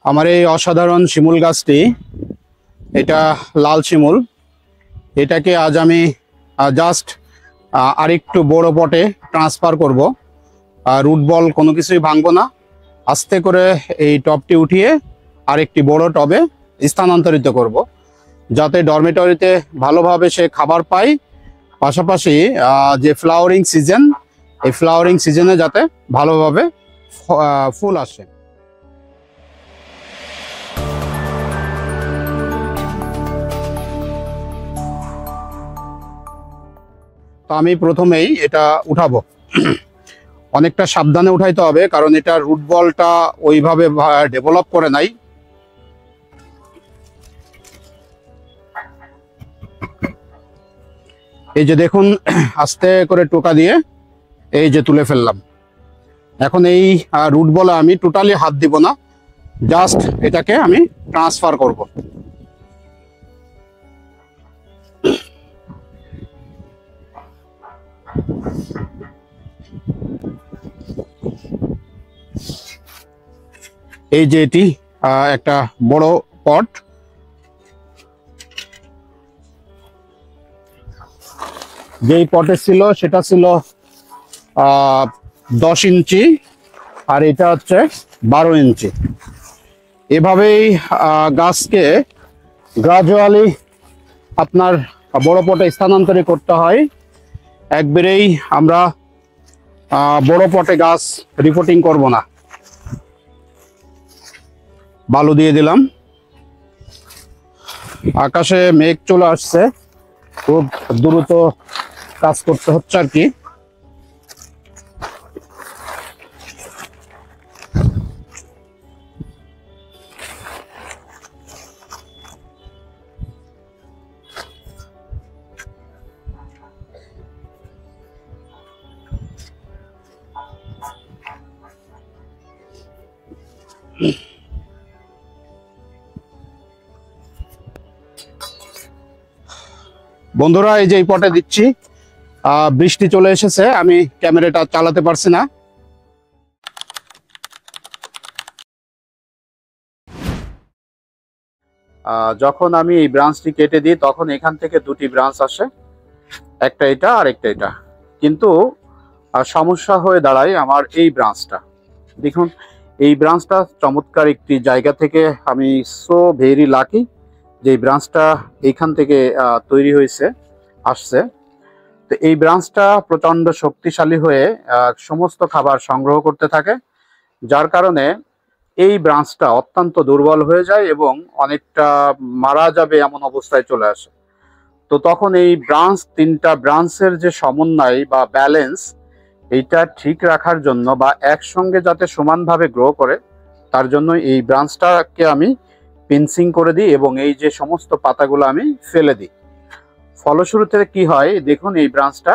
আমার এই অসাধারণ শিমুল গাছটি, এটা লাল শিমুল। এটাকে আজ আমি জাস্ট আরেকটু বড় পটে ট্রান্সফার করব। রুট বল কোনো কিছুই ভাঙবো না, আস্তে করে এই টবটি উঠিয়ে আরেকটি বড় টবে স্থানান্তরিত করব, যাতে ডরমেটরিতে ভালোভাবে সে খাবার পায়, পাশাপাশি যে ফ্লাওয়ারিং সিজন, এই ফ্লাওয়ারিং সিজনে যাতে ভালোভাবে ফুল আসে। তো আমি প্রথমেই এটা উঠাবো, অনেকটা সাবধানে উঠাইতে হবে, কারণ এটা রুট বলটা ওইভাবে ডেভেলপ করে নাই। এই যে দেখুন, আস্তে করে টোকা দিয়ে এই যে তুলে ফেললাম। এখন এই রুট বলে আমি টোটালি হাত দিব না, জাস্ট এটাকে আমি ট্রান্সফার করব। এই যে এটি একটা বড় পট, যেই পটে ছিল সেটা ছিল 10 ইঞ্চি, আর এটা হচ্ছে 12 ইঞ্চি। এভাবেই গাছকে গ্রাজুয়ালি আপনার বড় পটে স্থানান্তরিত করতে হয়। একবারেই আমরা বড় পটে গাছ রিপোর্টিং করব না। বালু দিয়ে দিলাম। আকাশে মেঘ চলে আসছে, খুব দ্রুত কাজ করতে হচ্ছে আর কি। বন্ধুরা, এই যে এই পটে দিচ্ছি, বৃষ্টি চলে এসেছে, আমি ক্যামেরাটা চালাতে পারছি না। যখন আমি এই ব্রাঞ্চটি কেটে দিই, তখন এখান থেকে দুটি ব্রাঞ্চ আসে, একটা এটা আর একটা এটা। কিন্তু সমস্যা হয়ে দাঁড়ায় আমার এই ব্রাঞ্চটা। দেখুন, এই ব্রাঞ্চটা চমৎকার একটি জায়গা থেকে, আমি সো ভেরি লাকি যে এই ব্রাঞ্চটা এইখান থেকে তৈরি হয়েছে, আসছে। তো এই ব্রাঞ্চটা প্রচন্ড শক্তিশালী হয়ে সমস্ত খাবার সংগ্রহ করতে থাকে, যার কারণে এই ব্রাঞ্চটা অত্যন্ত দুর্বল হয়ে যায় এবং অনেকটা মারা যাবে এমন অবস্থায় চলে আসে। তো তখন এই তিনটা ব্রাঞ্চের যে সমন্বয় বা ব্যালেন্স, এইটা ঠিক রাখার জন্য বা একসঙ্গে যাতে সমানভাবে গ্রো করে, তার জন্য এই ব্রাঞ্চটাকে আমি পিনসিং করে দিই এবং এই যে সমস্ত পাতাগুলো আমি ফেলে দিই। ফলশ্রুতিতে কি হয় দেখুন, এই ব্রাঞ্চটা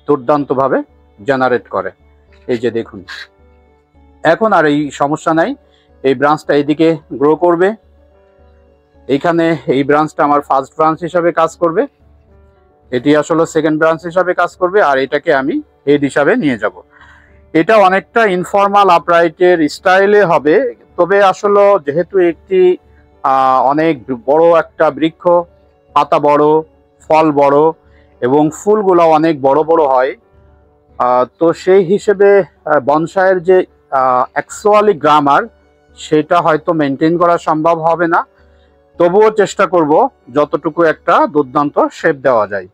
দুর্দান্তভাবে জেনারেট করে। এই যে দেখুন, এখন আর এই সমস্যা নাই, এই ব্রাঞ্চটা এইদিকে গ্রো করবে। এইখানে এই ব্রাঞ্চটা আমার ফার্স্ট ব্রাঞ্চ হিসাবে কাজ করবে, এটি আসলে সেকেন্ড ব্রাঞ্চ হিসাবে কাজ করবে, আর এটাকে আমি হেড হিসাবে নিয়ে যাব। এটা অনেকটা ইনফর্মাল আপরাইটের স্টাইলে হবে, তবে আসলে যেহেতু একটি অনেক বড় একটা বৃক্ষ, পাতা বড়, ফল বড় এবং ফুলগুলো অনেক বড় বড় হয়, তো সেই হিসেবে বনসাইয়ের যে অ্যাকচুয়ালি গ্রামার, সেটা হয়তো মেনটেন করা সম্ভব হবে না। তবুও চেষ্টা করব যতটুকু একটা দুর্দান্ত শেপ দেওয়া যায়।